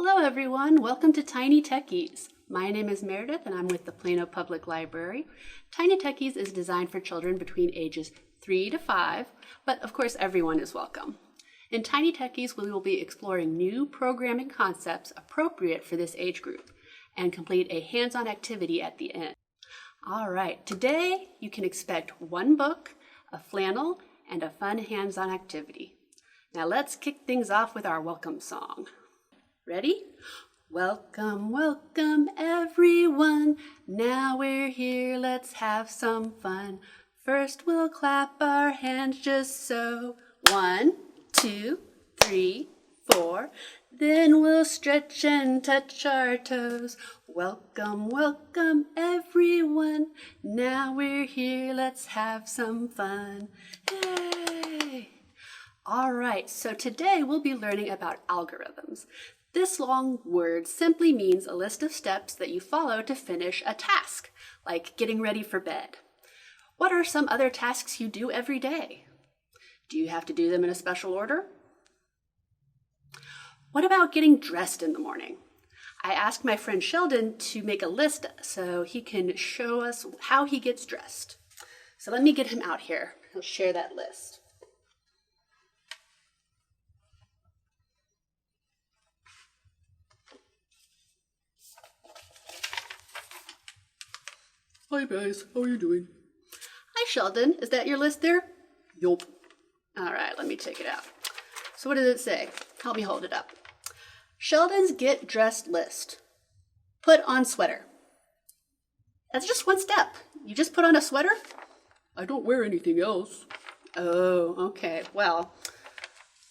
Hello everyone, welcome to Tiny Techies. My name is Meredith and I'm with the Plano Public Library. Tiny Techies is designed for children between ages 3 to 5, but of course everyone is welcome. In Tiny Techies, we will be exploring new programming concepts appropriate for this age group and complete a hands-on activity at the end. All right, today you can expect one book, a flannel, and a fun hands-on activity. Now let's kick things off with our welcome song. Ready? Welcome, welcome everyone. Now we're here, let's have some fun. First we'll clap our hands just so. 1, 2, 3, 4. Then we'll stretch and touch our toes. Welcome, welcome everyone. Now we're here, let's have some fun. Yay! All right, so today we'll be learning about algorithms. This long word simply means a list of steps that you follow to finish a task, like getting ready for bed. What are some other tasks you do every day? Do you have to do them in a special order? What about getting dressed in the morning? I asked my friend Sheldon to make a list so he can show us how he gets dressed. So let me get him out here. He'll share that list. Hi guys, how are you doing? Hi Sheldon, is that your list there? Yup. All right, let me take it out. So what does it say? Help me hold it up. Sheldon's get dressed list. Put on sweater. That's just one step. You just put on a sweater? I don't wear anything else. Oh, okay. Well,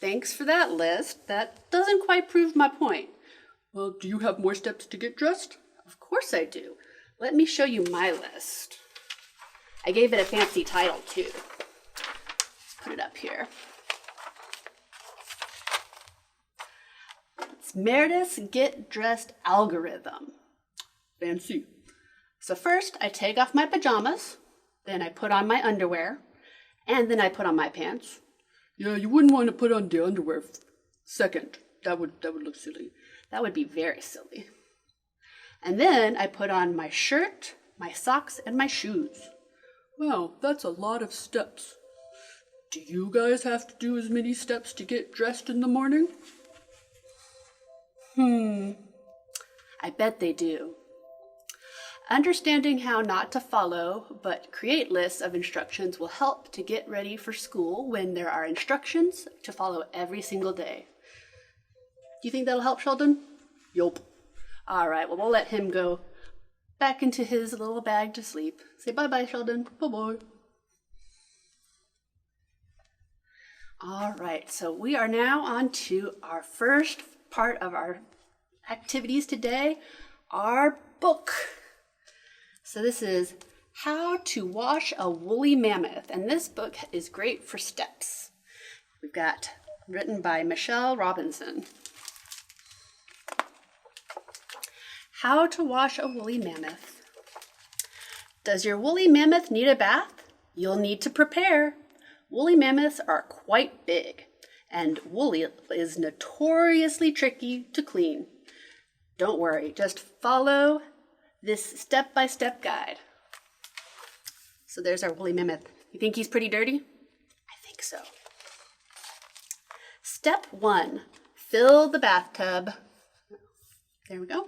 thanks for that list. That doesn't quite prove my point. Well, do you have more steps to get dressed? Of course I do. Let me show you my list. I gave it a fancy title too. Let's put it up here. It's Meredith's Get Dressed Algorithm. Fancy. So first I take off my pajamas, then I put on my underwear, and then I put on my pants. Yeah, you wouldn't want to put on the underwear second. That would look silly. That would be very silly. And then I put on my shirt, my socks, and my shoes. Wow, that's a lot of steps. Do you guys have to do as many steps to get dressed in the morning? I bet they do. Understanding how not to follow, but create lists of instructions will help to get ready for school when there are instructions to follow every single day. Do you think that'll help, Sheldon? Yup. All right, well, we'll let him go back into his little bag to sleep. Say bye-bye, Sheldon. Bye-bye. All right, so we are now on to our first part of our activities today, our book. So this is How to Wash a Woolly Mammoth, and this book is great for steps. We've got written by Michelle Robinson. How to wash a woolly mammoth. Does your woolly mammoth need a bath? You'll need to prepare. Woolly mammoths are quite big, and woolly is notoriously tricky to clean. Don't worry, just follow this step-by-step guide. So there's our woolly mammoth. You think he's pretty dirty? I think so. Step 1, fill the bathtub. There we go.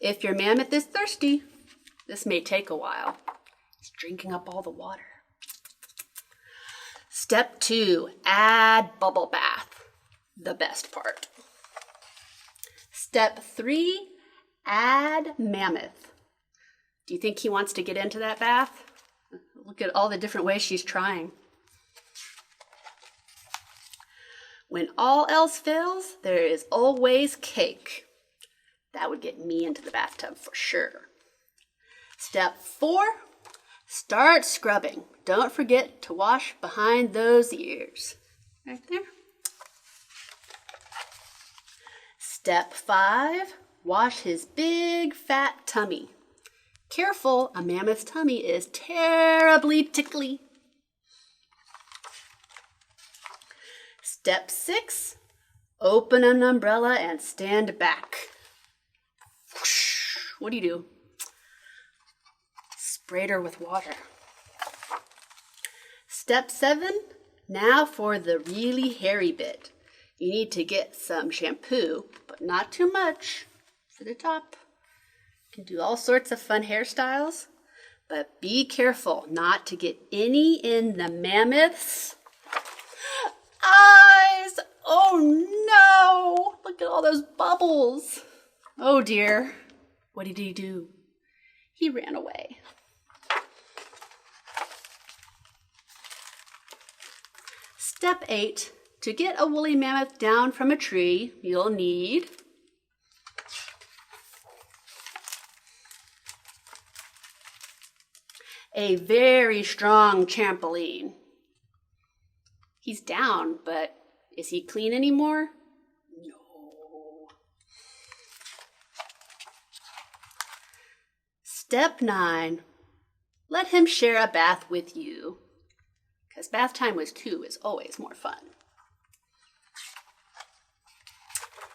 If your mammoth is thirsty, this may take a while. It's drinking up all the water. Step 2, add bubble bath, the best part. Step 3, add mammoth. Do you think he wants to get into that bath? Look at all the different ways she's trying. When all else fails, there is always cake. That would get me into the bathtub for sure. Step 4, start scrubbing. Don't forget to wash behind those ears. Right there. Step 5, wash his big fat tummy. Careful, a mammoth's tummy is terribly tickly. Step 6, Open an umbrella and stand back. Whoosh. What do? Sprayed her with water. Step 7, now for the really hairy bit. You need to get some shampoo, but not too much for the top. You can do all sorts of fun hairstyles, but be careful not to get any in the mammoth's eyes. Oh no, look at all those bubbles. Oh dear, what did he do? He ran away. Step 8, to get a woolly mammoth down from a tree, you'll need a very strong trampoline. He's down, but is he clean anymore? No. Step 9, let him share a bath with you, because bath time with 2 is always more fun.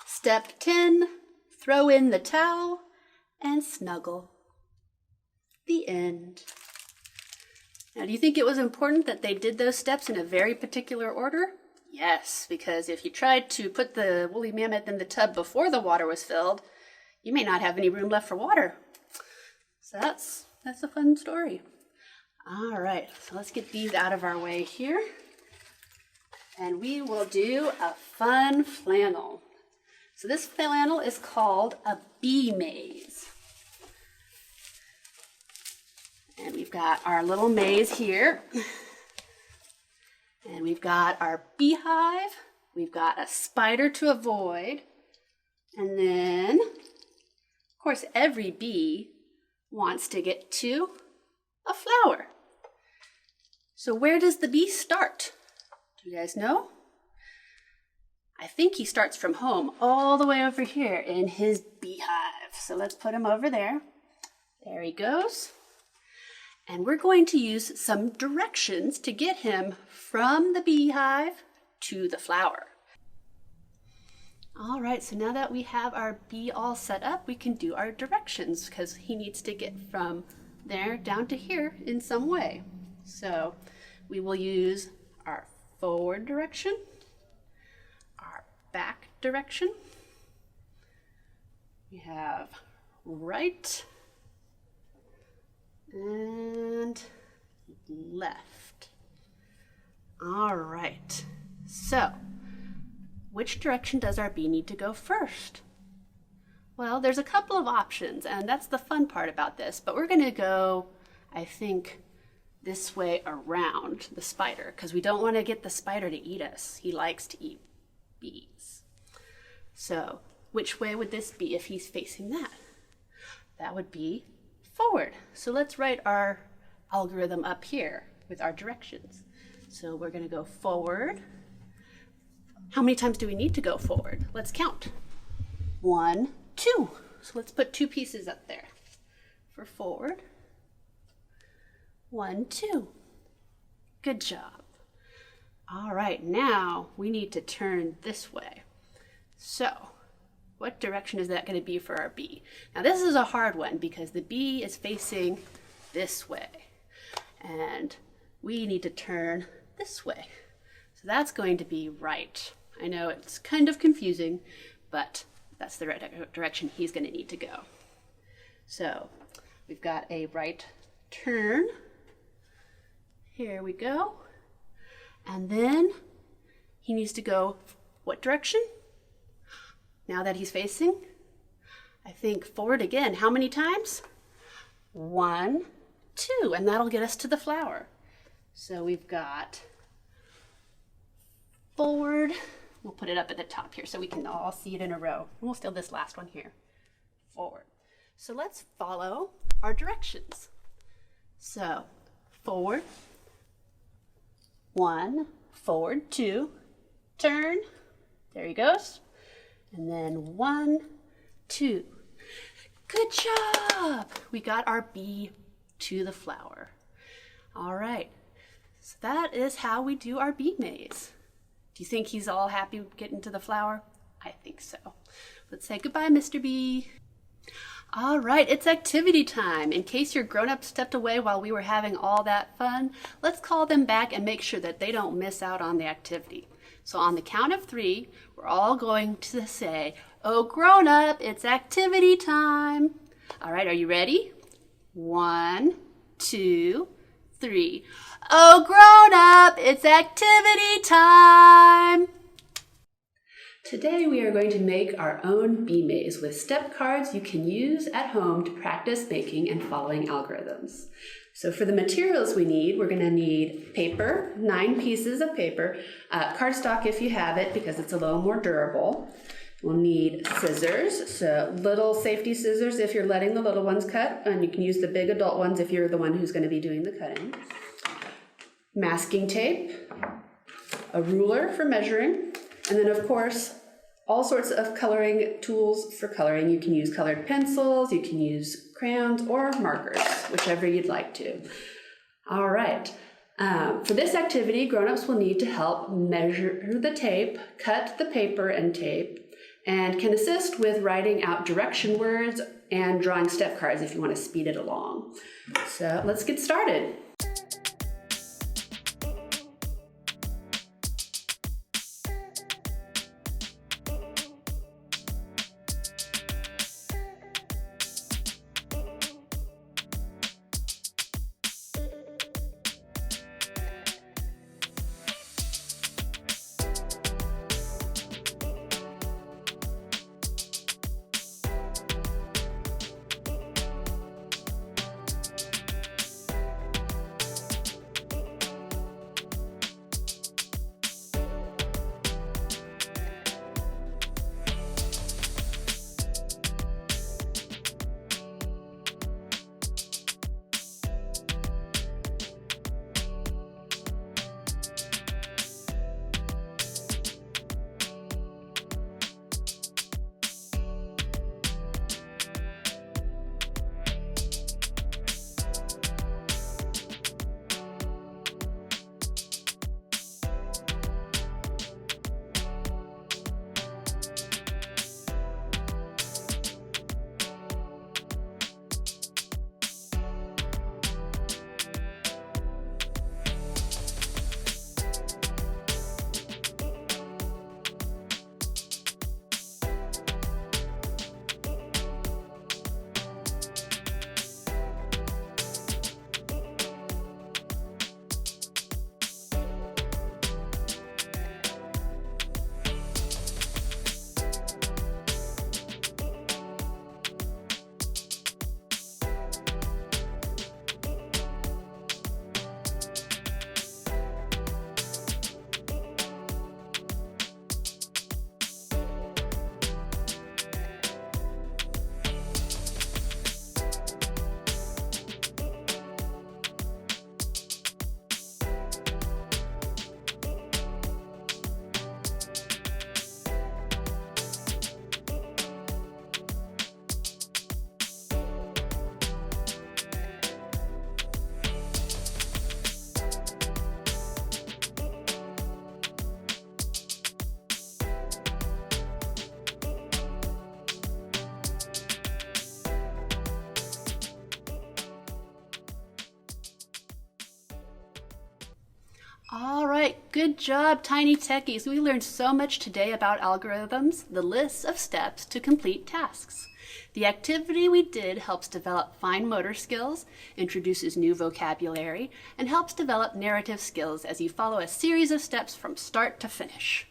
Step 10, throw in the towel and snuggle. The end. Now, do you think it was important that they did those steps in a very particular order? Yes, because if you tried to put the woolly mammoth in the tub before the water was filled, you may not have any room left for water. So that's a fun story. All right, so let's get these out of our way here. And we will do a fun flannel. So this flannel is called a bee maze. And we've got our little maze here. And we've got our beehive. We've got a spider to avoid. And then, of course, every bee wants to get to a flower. So where does the bee start? Do you guys know? I think he starts from home all the way over here in his beehive. So let's put him over there. There he goes. And we're going to use some directions to get him from the beehive to the flower. All right, so now that we have our bee all set up, we can do our directions because he needs to get from there down to here in some way. So we will use our forward direction, our back direction. We have right and left. All right, so which direction does our bee need to go first? Well, there's a couple of options, and that's the fun part about this, but we're gonna go, I think, this way around the spider, because we don't want to get the spider to eat us. He likes to eat bees. So which way would this be if he's facing that? That would be forward. So let's write our algorithm up here with our directions. So we're going to go forward. How many times do we need to go forward? Let's count. 1, 2. So let's put 2 pieces up there for forward. 1, 2. Good job. All right, now we need to turn this way. So what direction is that going to be for our bee? Now this is a hard one because the bee is facing this way and we need to turn this way. So that's going to be right. I know it's kind of confusing, but that's the right direction he's going to need to go. So we've got a right turn. Here we go. And then he needs to go what direction? Now that he's facing, I think forward again. How many times? 1, 2, and that'll get us to the flower. So we've got forward. We'll put it up at the top here so we can all see it in a row. And we'll steal this last one here. Forward. So let's follow our directions. So forward, 1, forward, 2, turn. There he goes. And then 1, 2. Good job! We got our bee to the flower. All right, so that is how we do our bee maze. Do you think he's all happy getting to the flower? I think so. Let's say goodbye, Mr. B. All right, it's activity time. In case your grown-up stepped away while we were having all that fun, let's call them back and make sure that they don't miss out on the activity. So on the count of 3, we're all going to say, "Oh, grown-up, it's activity time." All right, are you ready? 1, 2, 3. Oh, grown-up, it's activity time. Today we are going to make our own bee maze with step cards you can use at home to practice making and following algorithms. So for the materials we need, we're going to need paper, 9 pieces of paper, cardstock if you have it because it's a little more durable. We'll need scissors, so little safety scissors if you're letting the little ones cut, and you can use the big adult ones if you're the one who's going to be doing the cutting. Masking tape, a ruler for measuring, and then of course, all sorts of coloring tools for coloring. You can use colored pencils, you can use crayons or markers, whichever you'd like to. All right, for this activity, grown-ups will need to help measure the tape, cut the paper and tape, and can assist with writing out direction words and drawing step cards if you want to speed it along. So let's get started. All right, good job, Tiny Techies. We learned so much today about algorithms, the lists of steps to complete tasks. The activity we did helps develop fine motor skills, introduces new vocabulary, and helps develop narrative skills as you follow a series of steps from start to finish.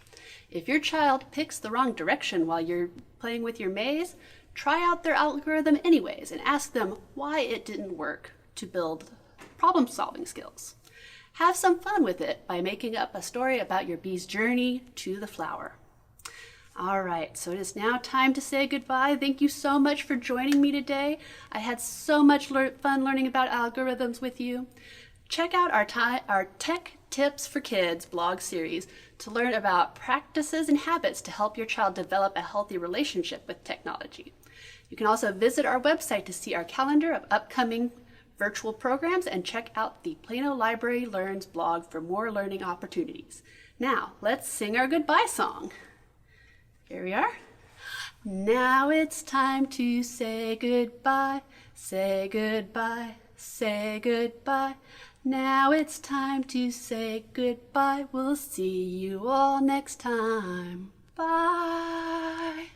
If your child picks the wrong direction while you're playing with your maze, try out their algorithm anyways and ask them why it didn't work to build problem-solving skills. Have some fun with it by making up a story about your bee's journey to the flower. All right, so it is now time to say goodbye. Thank you so much for joining me today. I had so much fun learning about algorithms with you. Check out our Tech Tips for Kids blog series to learn about practices and habits to help your child develop a healthy relationship with technology. You can also visit our website to see our calendar of upcoming virtual programs and check out the Plano Library Learns blog for more learning opportunities. Now, let's sing our goodbye song. Here we are. Now it's time to say goodbye, say goodbye, say goodbye. Now it's time to say goodbye. We'll see you all next time. Bye.